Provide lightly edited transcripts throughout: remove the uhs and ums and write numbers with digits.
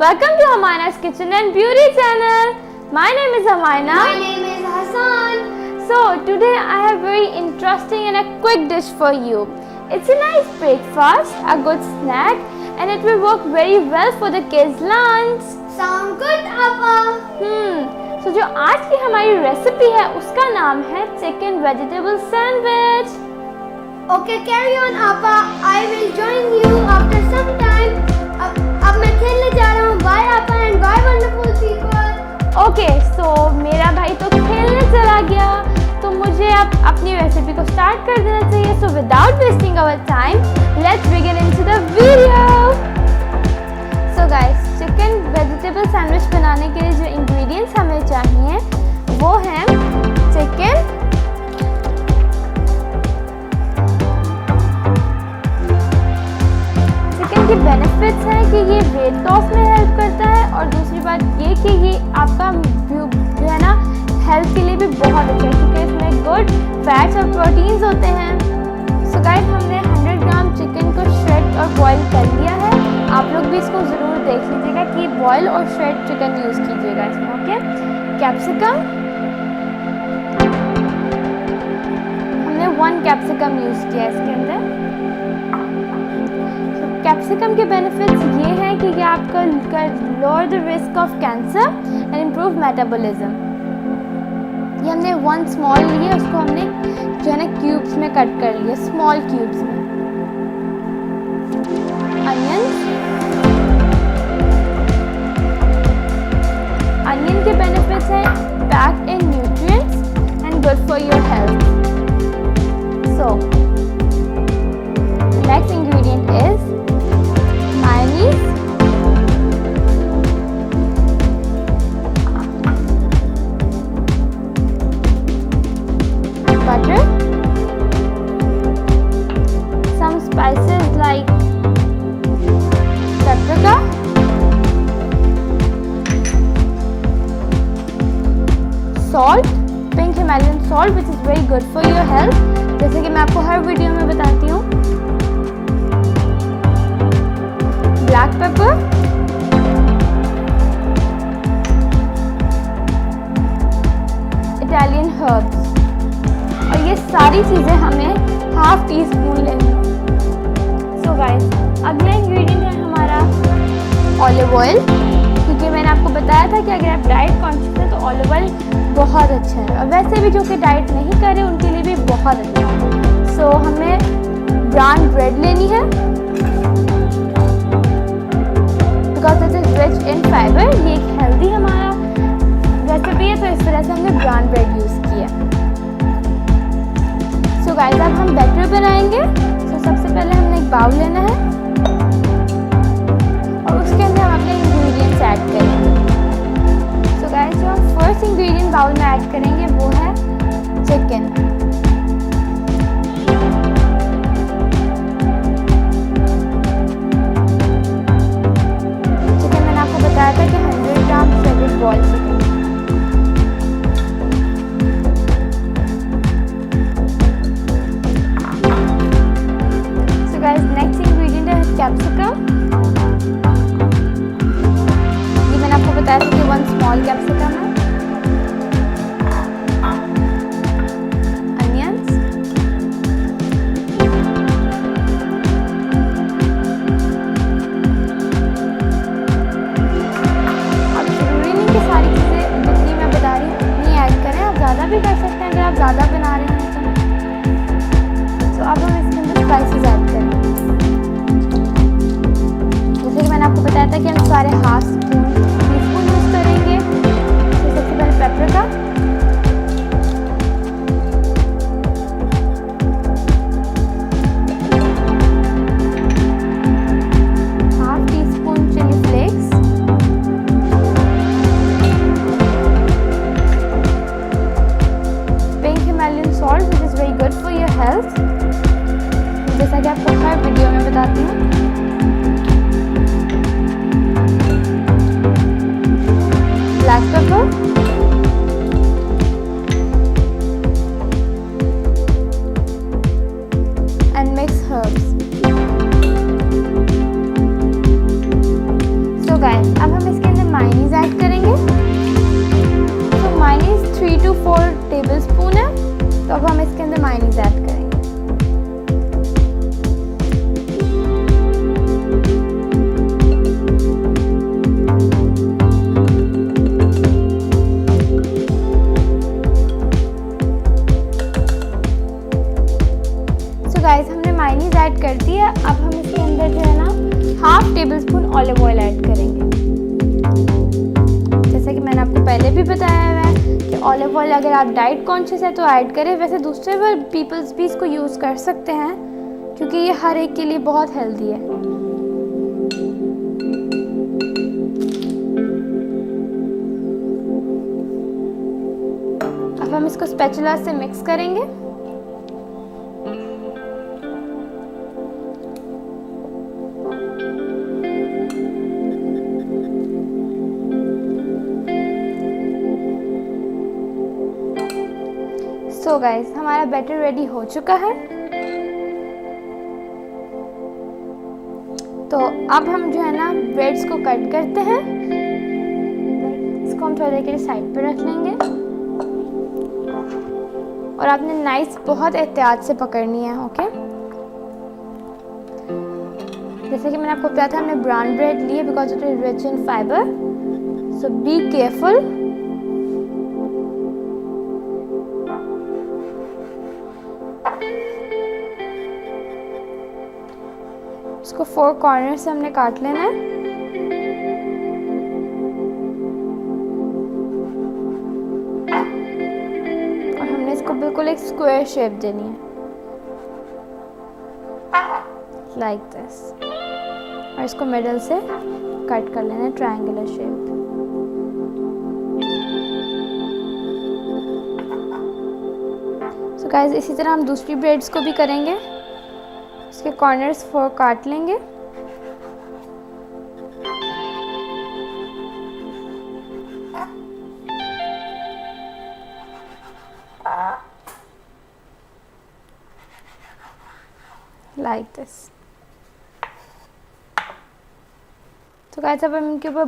Welcome to Hamana's Kitchen and Beauty channel. My name is Hamana. My name is Hassan. So today I have very interesting and a quick dish for you. It's a nice breakfast, a good snack, and it will work very well for the kids' lunch. Sound good, Appa? So जो आज की हमारी recipe है उसका नाम है chicken vegetable sandwich. Okay, carry on, Appa. I will join you after some time. अब मैं खेलने जा रहा हूँ. Bye, Appa, and bye, wonderful people. Okay, so मेरा भाई तो खेलने चला गया, तो मुझे अब अपनी रेसिपी को स्टार्ट कर देना चाहिए. So without wasting our time, let's begin into the video. So guys, chicken vegetable sandwich बनाने के लिए जो इंग्रेडिएंट्स हमें चाहिए वो हैं चिकन, के बेनिफिट्स हैं कि ये वेट लॉस में हेल्प करता है, और दूसरी बात ये कि ये आपका जो है ना हेल्थ के लिए भी बहुत अच्छा है क्योंकि इसमें गुड फैट्स और प्रोटीन्स होते हैं. सो गाइस, हमने 100 ग्राम चिकन को श्रेड और बॉईल कर लिया है. आप लोग भी इसको ज़रूर देख लीजिएगा कि बॉईल और श्रेड चिकन यूज़ कीजिएगा इसमें. ओके, कैप्सिकम हमने 1 कैप्सिकम यूज़ किया इसके अंदर. कैप्सिकम के बेनिफिट्स ये हैं कि ये आपका lower the risk of cancer and improve metabolism. ये हमने 1 स्मॉल लिए, उसको हमने जो है ना क्यूब्स में कट कर लिया, स्मॉल क्यूब्स में. अनियन के बेनिफिट्स हैं packed in nutrients and good for your health. So next ingredient is mayonnaise, butter, some spices like paprika, salt, pink Himalayan salt which is very good for your health, जैसे कि मैं आपको हर video में बताती हूँ. Black pepper, Italian herbs, और ये सारी चीज़ें हमें ½ टीस्पून लेनी है. सो गाइस, अगला इंग्रेडिएंट है हमारा ऑलिव ऑयल, क्योंकि मैंने आपको बताया था कि अगर आप डाइट कॉन्शियस हैं तो ऑलिव ऑयल बहुत अच्छा है, और वैसे भी जो कि डाइट नहीं कर रहे उनके लिए भी बहुत अच्छा है. सो हमें ब्राउन ब्रेड लेनी है because it is rich in fibre. ये एक हेल्दी हमारा रेसिपी है, तो इस तरह से हमने ब्राउन ब्रेड यूज़ किया. सो गाइस, अब हम बैटर बनाएंगे. सो सबसे पहले हमने एक बाउल लेना है और उसके अंदर हम अपने इंग्रेडिएंट्स ऐड करेंगे. सो गाइस, जो हम फर्स्ट इंग्रेडिएंट बाउल में ऐड करेंगे वो है चिकन. बताया था कि 100 gram shredded boiled chicken. So guys, next ingredient है कैप्सिकम. ये मैंने आपको बताया था कि 1 स्मॉल कैप्सिकम है. अनियंस, ज़्यादा भी कर सकते हैं अगर आप ज़्यादा बना रहे हैं तो अब हम इसके अंदर स्पाइसेस ऐड करेंगे. जैसे कि मैंने आपको बताया था कि हम सारे ½ टीस्पून यूज़ करेंगे. तो सबसे पहले paprika, ½ teaspoon chilli flakes, salt which is very good for your health, जैसा कि आपको हर वीडियो में बताती हूँ. Black pepper, and mix herbs. So guys, अब हम to 4 टेबलस्पून है। तो अब हम इसके अंदर मायोनीज ऐड करेंगे। गाइस हमने मायोनीज ऐड कर दी है। अब हम इसके अंदर जो है ना half table spoon olive oil add करेंगे। जैसा कि मैंने आपको पहले भी बताया है कि ऑलिव ऑयल अगर आप डाइट कॉन्शियस है तो ऐड करें, वैसे दूसरे पीपल्स भी इसको यूज़ कर सकते हैं क्योंकि ये हर एक के लिए बहुत हेल्दी है। अब हम इसको स्पैचुला से मिक्स करेंगे। सो गाइस हमारा बैटर रेडी हो चुका है। तो अब हम जो है ना ब्रेड्स को कट करते हैं। इसको हम थोड़ी देर के लिए साइड पे रख लेंगे और आपने नाइफ बहुत एहतियात से पकड़नी है, ओके। जैसे कि मैंने आपको बताया था हमने ब्राउन ब्रेड लिए because it is rich in fibre, so be careful. इसको 4 कॉर्नर से हमने काट लेना है। और हमने इसको बिल्कुल एक स्क्वायर शेप देनी है, लाइक दिस। और इसको मिडल से कट कर लेना है ट्रायंगुलर शेप। सो गाइस इसी तरह हम दूसरी ब्रेड्स को भी करेंगे। इसके कॉर्नर्स 4 काट लेंगे। Like this. तो गाइस अब हम इनके ऊपर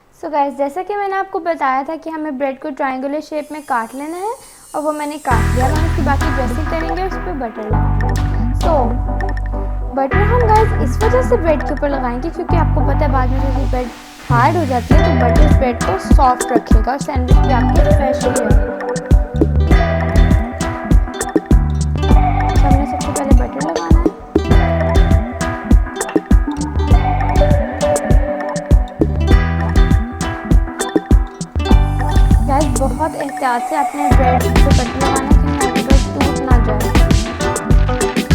जैसा कि मैंने आपको बताया था कि हमें ब्रेड को ट्रायंगुलर शेप में काट लेना है और वो मैंने काट लिया। हम इसकी बाकी ड्रेसिंग करेंगे और उस पर बटर लगाएंगे। बटर हम गाइस इस वजह से ब्रेड के ऊपर लगाएंगे क्योंकि आपको पता है बाद में जब ब्रेड हार्ड हो जाती है तो बटर इस ब्रेड को सॉफ्ट रखेगा और सैंडविच भी आपके फ्रेश रहेगा। तो हमने सबसे पहले बटर लगाना है। गाइस बहुत एहतियात से अपने ब्रेड पे बटर लगाना है कि आपकी ब्रेड टूट ना जाए।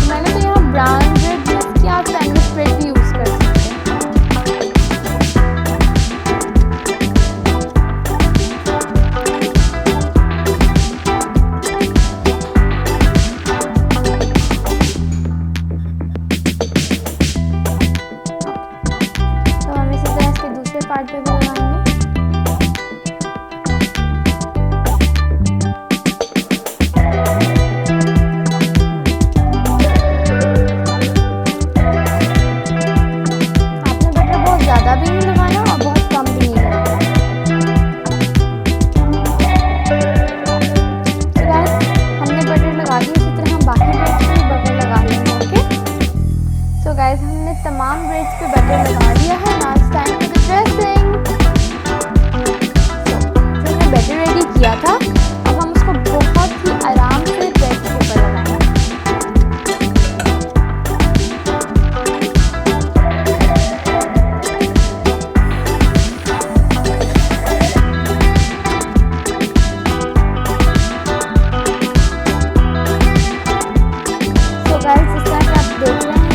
मैंने तो यहाँ ब्राउन ब्रेड कि आप सैंडविच ब्रेड भी यूज़ कर सकते हैं। तो हम इसी तरह इसके दूसरे पार्ट पे भी लगाएंगे। तमाम ब्रेड्स पे बटर लगा दिया है। Now it's time for the dressing. जो हमने बैटर रेडी किया था अब हम उसको बहुत ही आराम से ब्रेड के ऊपर लगाएंगे। तो गाइस इस तरह से आप देख रहे हैं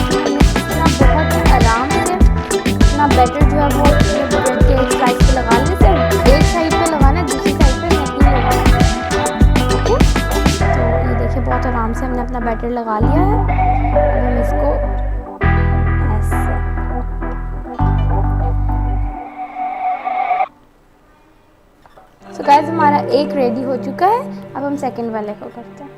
बैटर जो है वो ब्रेड के एक साइड पे लगा लें। सिर्फ एक साइड पे लगाना है, दूसरी साइड पे नहीं लगाना। ओके, तो ये देखिए बहुत आराम से हमने अपना बैटर लगा लिया है। अब हम इसको ऐसे सो गाइस हमारा एक रेडी हो चुका है। अब हम सेकंड वाले को करते हैं।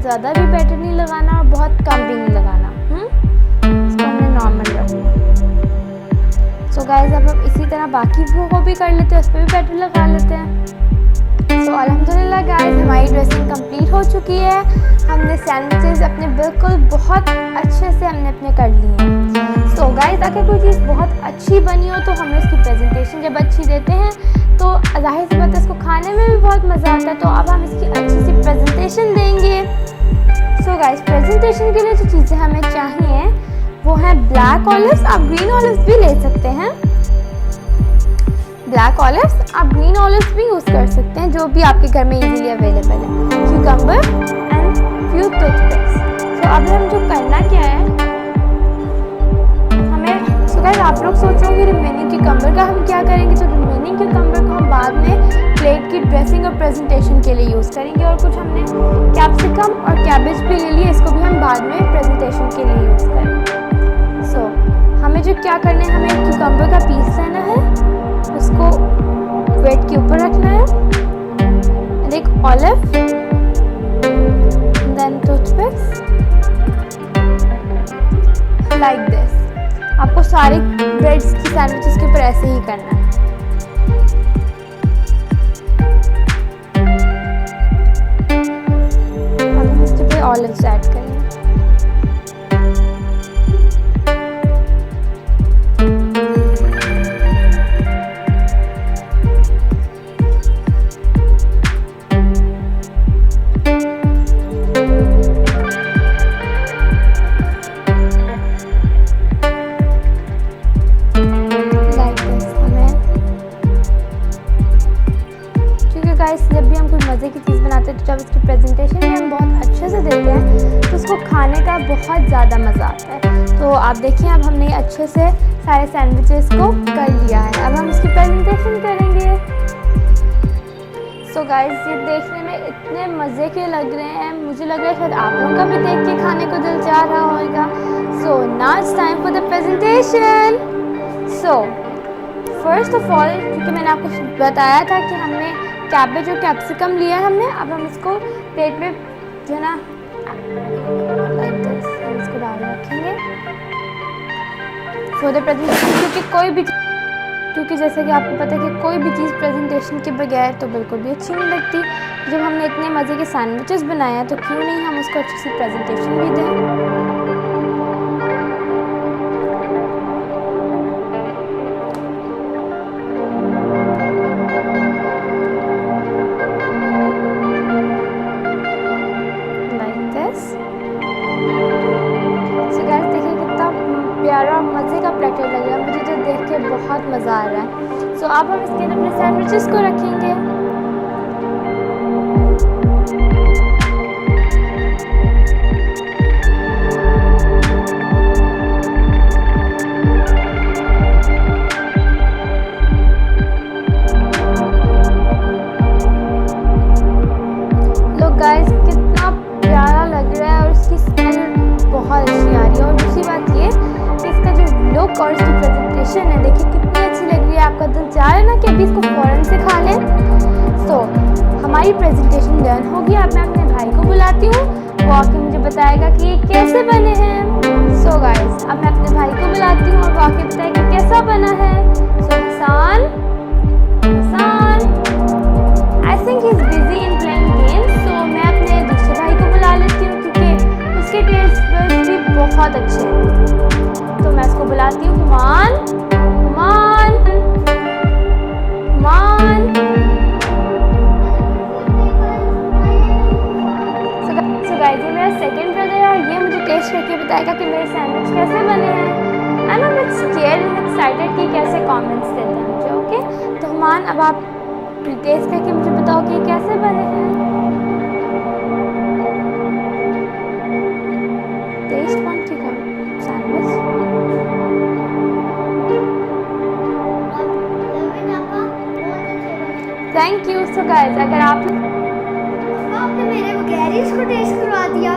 ज़्यादा भी बैटर नहीं लगाना और बहुत कम भी नहीं लगाना। इसको हमने नॉर्मल रखना। सो गाइस अब हम इसी तरह बाकी को भी कर लेते हैं, उस पर भी बैटर लगा लेते हैं। सो अल्हम्दुलिल्लाह गाइस हमारी ड्रेसिंग कंप्लीट हो चुकी है। हमने सैंडविचेस अपने बिल्कुल बहुत अच्छे से हमने अपने कर लिए हैं। सो गाइस अगर कोई चीज़ बहुत अच्छी बनी हो तो हमें उसकी प्रेजेंटेशन जब अच्छी देते हैं तो जाहिर सी बात है इसको खाने में भी बहुत मज़ा आता है। तो अब हम इसकी अच्छी सी प्रेजेंटेशन देंगे। सो गाइस प्रेजेंटेशन के लिए जो चीज़ें हमें चाहिए वो है ब्लैक ऑलिव्स। आप ग्रीन ऑलिव्स भी ले सकते हैं। ब्लैक ऑलिव्स आप ग्रीन ऑलिव्स भी यूज़ कर सकते हैं, जो भी आपके घर में इजीली अवेलेबल है। Cucumber and few toothpicks. तो अब हम जो करना क्या है हमें, सो गाइस आप लोग सोचोगे रिमेनिंग क्यूकम्बर का हम क्या करेंगे। तो रिमेनिंग क्यूकम्बर को हम बाद में प्लेट की ड्रेसिंग और प्रेजेंटेशन के लिए यूज़ करेंगे। और कुछ हमने कैप्सिकम और कैबेज भी ले लिए, इसको भी हम बाद में प्रेजेंटेशन के लिए यूज़ करेंगे। सो हमें जो क्या करना है, हमें एक क्यूकम्बर का पीस लेना है, उसको वेट के ऊपर रखना है, एक olive, then toothpicks like this. आपको सारे ब्रेड्स की सैंडविचेस के ऊपर ऐसे ही करना है। अब हम इसके ऊपर ऑलिव्स ऐड करेंगे। जब भी हम कोई मज़े की चीज़ बनाते हैं तो जब उसकी प्रेजेंटेशन भी हम बहुत अच्छे से देते हैं तो उसको खाने का बहुत ज़्यादा मज़ा आता है। तो आप देखिए अब हमने अच्छे से सारे सैंडविचेस को कर लिया है। अब हम इसकी प्रेजेंटेशन करेंगे। सो गाइस ये देखने में इतने मज़े के लग रहे हैं, मुझे लग रहा है शायद आप लोगों का भी देख के खाने को दिल चाह रहा होगा। So now it's time for the presentation. So first of all क्योंकि मैंने आपको बताया था कि हमने कैबेज और कैप्सिकम लिया है हमने, अब हम इसको प्लेट में जो है ना लाइक दिस इसको डाल रखेंगे फॉर द प्रेजेंटेशन। क्योंकि जैसे कि आपको पता है कि कोई भी चीज़ प्रेजेंटेशन के बगैर तो बिल्कुल भी अच्छी नहीं लगती। जब हमने इतने मज़े के सैंडविचेस बनाए हैं तो क्यों नहीं हम उसको अच्छी सी प्रेजेंटेशन भी दें। प्यारा मज़े का प्लेटर लग रहा है मुझे, तो देख के बहुत मज़ा आ रहा है। सो अब हम इसके अंदर अपने सैंडविचेस को रखेंगे। लो गाइस कितना प्यारा लग रहा है और इसकी स्मेल बहुत अच्छी आ रही है। और दूसरी बात ये इसका जो लुक और इसकी प्रेजेंटेशन है देखिए कितनी अच्छी लग रही है। आपका दिल चाह रहा है ना कि अभी इसको फ़ौरन से खा लें। सो हमारी प्रेजेंटेशन डन होगी। अब मैं अपने भाई को बुलाती हूँ, वो आके मुझे बताएगा कि ये कैसे बने हैं। सो गाइस अब मैं अपने भाई को बुलाती हूँ और वो आके बताएगा कैसा बना है। So Hasan I think he is busy in playing games. So मैं अपने दूसरे भाई को बुला लेती हूँ क्योंकि उसके टेस्ट बड्स भी बहुत अच्छे हैं। तो मैं इसको बुलाती हूँ। हुमान सो गाइस ये मेरा सेकंड ब्रदर है और ये मुझे टेस्ट करके बताएगा कि मेरे सैंडविच कैसे बने हैं। I am a bit scared and excited कि कैसे कमेंट्स देते हैं मुझे। ओके तो हुमान अब आप टेस्ट करके मुझे बताओ कि कैसे बने हैं। टेस्ट कौन ठीक है sandwich. Thank you. So guys अगर आपने मेरे बगैर ही इसको टेस्ट करवा दिया।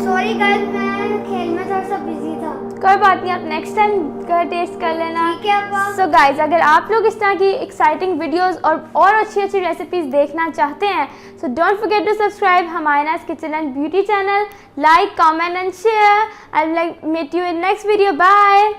सॉरी गाइस मैं खेल में थोड़ा सा बिजी था। कोई बात नहीं, आप नेक्स्ट टाइम घर टेस्ट कर लेना। ठीक है आपा। सो गाइज, अगर आप लोग इस तरह की एक्साइटिंग वीडियोस और अच्छी अच्छी रेसिपीज देखना चाहते हैं, so don't forget to subscribe Humaina's kitchen and beauty channel, like, comment and share. I will meet you in next video. Bye.